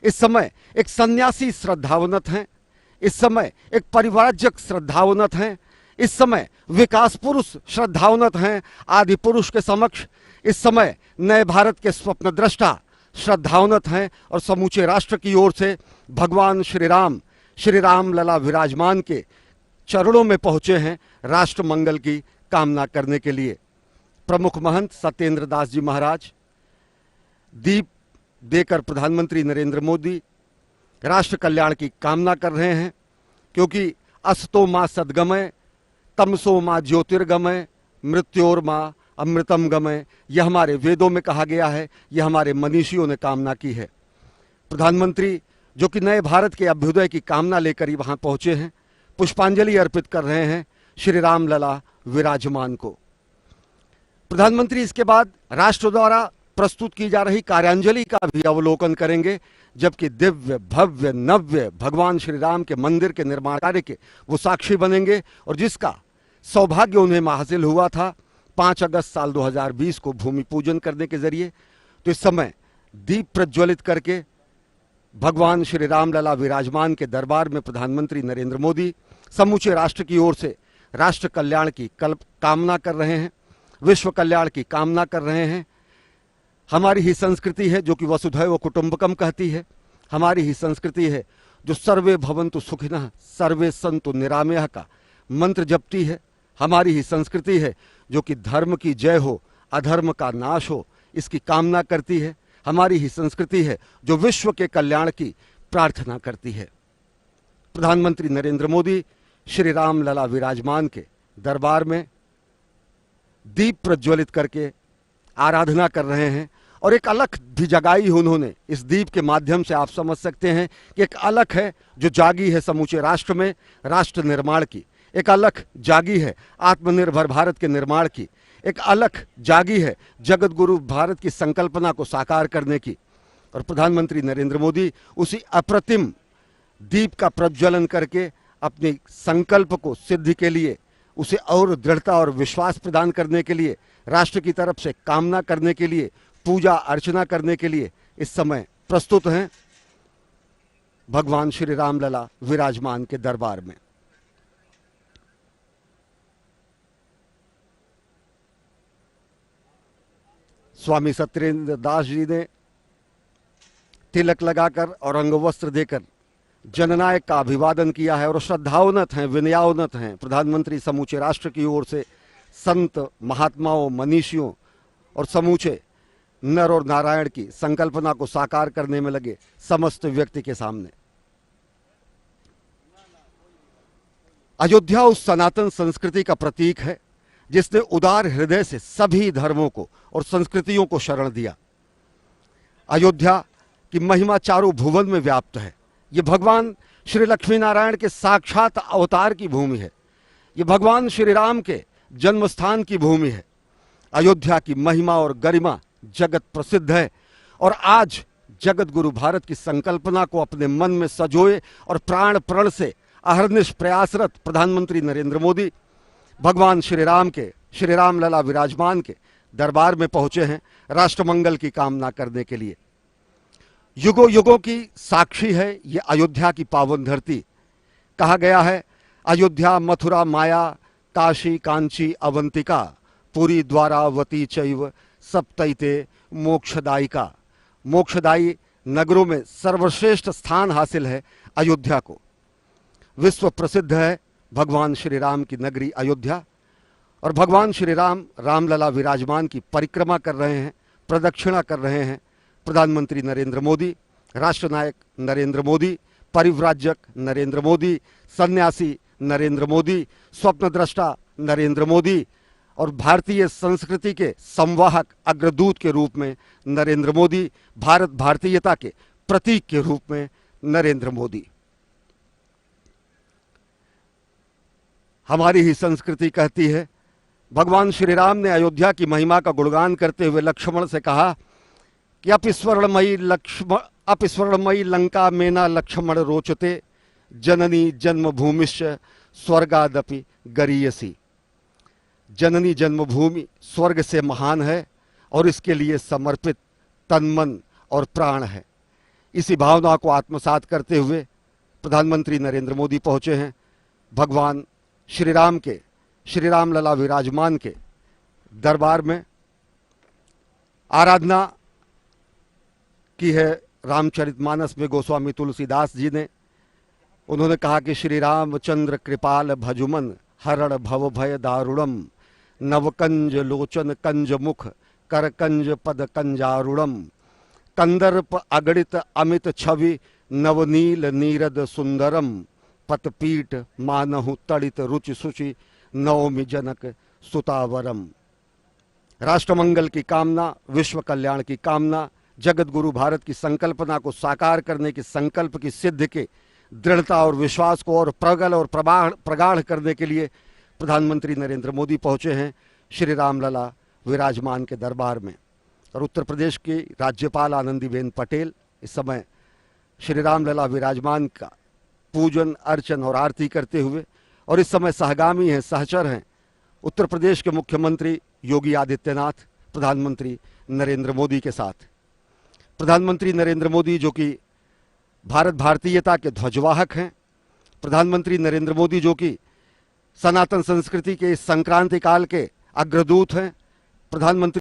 इस समय एक सन्यासी श्रद्धावनत हैं, इस समय एक परिव्राजक श्रद्धावनत हैं, इस समय विकास पुरुष श्रद्धावनत हैं आदि पुरुष के समक्ष। इस समय नए भारत के स्वप्न दृष्टा श्रद्धावनत हैं और समूचे राष्ट्र की ओर से भगवान श्री राम लला विराजमान के चरणों में पहुंचे हैं राष्ट्र मंगल की कामना करने के लिए। प्रमुख महंत सत्येंद्र दास जी महाराज दीप देकर प्रधानमंत्री नरेंद्र मोदी राष्ट्र कल्याण की कामना कर रहे हैं, क्योंकि असतो मां सद्गमय तमसो मां ज्योतिर्गमय मृत्योर मां अमृतम गमय, यह हमारे वेदों में कहा गया है, यह हमारे मनीषियों ने कामना की है। प्रधानमंत्री जो कि नए भारत के अभ्युदय की कामना लेकर ही वहां पहुंचे हैं, पुष्पांजलि अर्पित कर रहे हैं श्री राम लला विराजमान को। प्रधानमंत्री इसके बाद राष्ट्र द्वारा प्रस्तुत की जा रही कार्यांजलि का भी अवलोकन करेंगे, जबकि दिव्य भव्य नव्य भगवान श्री राम के मंदिर के निर्माण कार्य के वो साक्षी बनेंगे और जिसका सौभाग्य उन्हें हासिल हुआ था 5 अगस्त साल 2020 को भूमि पूजन करने के जरिए। तो इस समय दीप प्रज्वलित करके भगवान श्री राम लला विराजमान के दरबार में प्रधानमंत्री नरेंद्र मोदी समूचे राष्ट्र की ओर से राष्ट्र कल्याण की कामना कर रहे हैं, विश्व कल्याण की कामना कर रहे हैं। हमारी ही संस्कृति है जो कि वसुधैव कुटुंबकम कहती है, हमारी ही संस्कृति है जो सर्वे भवन्तु सुखिनः सर्वे सन्तु निरामयः का मंत्र जपती है, हमारी ही संस्कृति है जो कि धर्म की जय हो अधर्म का नाश हो इसकी कामना करती है, हमारी ही संस्कृति है जो विश्व के कल्याण की प्रार्थना करती है। प्रधानमंत्री नरेंद्र मोदी श्री राम लला विराजमान के दरबार में दीप प्रज्वलित करके आराधना कर रहे हैं और एक अलख भी जगाई उन्होंने इस दीप के माध्यम से। आप समझ सकते हैं कि एक अलख है जो जागी है समूचे राष्ट्र में राष्ट्र निर्माण की, एक अलख जागी है आत्मनिर्भर भारत के निर्माण की, एक अलख जागी है जगत गुरु भारत की संकल्पना को साकार करने की। और प्रधानमंत्री नरेंद्र मोदी उसी अप्रतिम दीप का प्रज्वलन करके अपने संकल्प को सिद्धि के लिए, उसे और दृढ़ता और विश्वास प्रदान करने के लिए, राष्ट्र की तरफ से कामना करने के लिए, पूजा अर्चना करने के लिए इस समय प्रस्तुत हैं भगवान श्री राम लला विराजमान के दरबार में। स्वामी सत्येंद्र दास जी ने तिलक लगाकर और अंगवस्त्र देकर जननायक का अभिवादन किया है और श्रद्धावनत हैं, विनयावनत हैं। प्रधानमंत्री समूचे राष्ट्र की ओर से संत महात्माओं मनीषियों और समूचे नर और नारायण की संकल्पना को साकार करने में लगे समस्त व्यक्ति के सामने। अयोध्या उस सनातन संस्कृति का प्रतीक है जिसने उदार हृदय से सभी धर्मों को और संस्कृतियों को शरण दिया। अयोध्या की महिमा चारों भुवन में व्याप्त है। ये भगवान श्री लक्ष्मी नारायण के साक्षात अवतार की भूमि है, ये भगवान श्री राम के जन्म स्थान की भूमि है। अयोध्या की महिमा और गरिमा जगत प्रसिद्ध है और आज जगत गुरु भारत की संकल्पना को अपने मन में सजोए और प्राण प्रण से अहर्निश प्रयासरत प्रधानमंत्री नरेंद्र मोदी भगवान श्री राम लला विराजमान के दरबार में पहुंचे हैं राष्ट्रमंगल की कामना करने के लिए। युगों युगों की साक्षी है ये अयोध्या की पावन धरती। कहा गया है अयोध्या मथुरा माया काशी कांची अवंतिका पुरी द्वारावती चैव सप्तैते मोक्षदायिका। मोक्षदायी नगरों में सर्वश्रेष्ठ स्थान हासिल है अयोध्या को। विश्व प्रसिद्ध है भगवान श्री राम की नगरी अयोध्या और भगवान श्री राम लला विराजमान की परिक्रमा कर रहे हैं, प्रदक्षिणा कर रहे हैं प्रधानमंत्री नरेंद्र मोदी, राष्ट्रनायक नरेंद्र मोदी, परिव्राजक नरेंद्र मोदी, सन्यासी नरेंद्र मोदी, स्वप्नद्रष्टा नरेंद्र मोदी और भारतीय संस्कृति के संवाहक अग्रदूत के रूप में नरेंद्र मोदी, भारत भारतीयता के प्रतीक के रूप में नरेंद्र मोदी। हमारी ही संस्कृति कहती है, भगवान श्री राम ने अयोध्या की महिमा का गुणगान करते हुए लक्ष्मण से कहा कि अपस्वर्णमयी लंका मेना लक्ष्मण रोचते जननी जन्मभूमिश्च स्वर्गादपि गरीयसी। जननी जन्मभूमि स्वर्ग से महान है और इसके लिए समर्पित तन मन और प्राण है। इसी भावना को आत्मसात करते हुए प्रधानमंत्री नरेंद्र मोदी पहुंचे हैं भगवान श्री राम के, श्री राम लला विराजमान के दरबार में। आराधना की है रामचरितमानस में गोस्वामी तुलसीदास जी ने। उन्होंने कहा कि श्री रामचंद्र कृपाल भजुमन हरण भव भय दारुणम, नवकंज लोचन कंज मुख कर कंज पद कंजारुणम, कंदर्प अगणित अमित छवि नवनील नीरद सुंदरम, पतपीठ मानहु तड़ित रुचि सुचि नवमि जनक सुतावरम। राष्ट्रमंगल की कामना, विश्व कल्याण की कामना, जगत गुरु भारत की संकल्पना को साकार करने के संकल्प की सिद्धि के दृढ़ता और विश्वास को और प्रगल और प्रगाढ़ करने के लिए प्रधानमंत्री नरेंद्र मोदी पहुंचे हैं श्री रामलला विराजमान के दरबार में। और उत्तर प्रदेश की राज्यपाल आनंदीबेन पटेल इस समय श्री रामलला विराजमान का पूजन अर्चन और आरती करते हुए, और इस समय सहगामी हैं, सहचर हैं उत्तर प्रदेश के मुख्यमंत्री योगी आदित्यनाथ प्रधानमंत्री नरेंद्र मोदी के साथ। प्रधानमंत्री नरेंद्र मोदी जो कि भारत भारतीयता के ध्वजवाहक हैं, प्रधानमंत्री नरेंद्र मोदी जो कि सनातन संस्कृति के इस संक्रांति काल के अग्रदूत हैं, प्रधानमंत्री